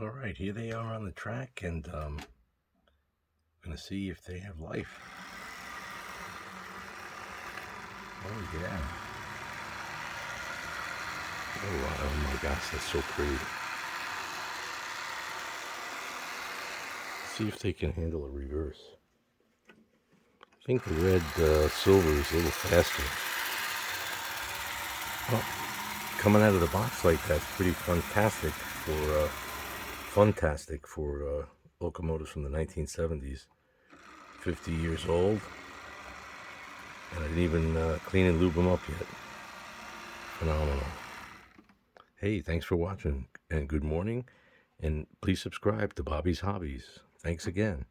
All right, here they are on the track, and gonna see if they have life. Oh yeah. Oh my gosh, that's so pretty. See if they can handle a reverse. I think the red silver is a little faster. Well, coming out of the box like that's pretty fantastic for locomotives from the 1970s. 50 years old, and I didn't even clean and lube them up yet. Phenomenal. Hey, thanks for watching, and good morning, and please subscribe to Bobby's Hobbies. Thanks again.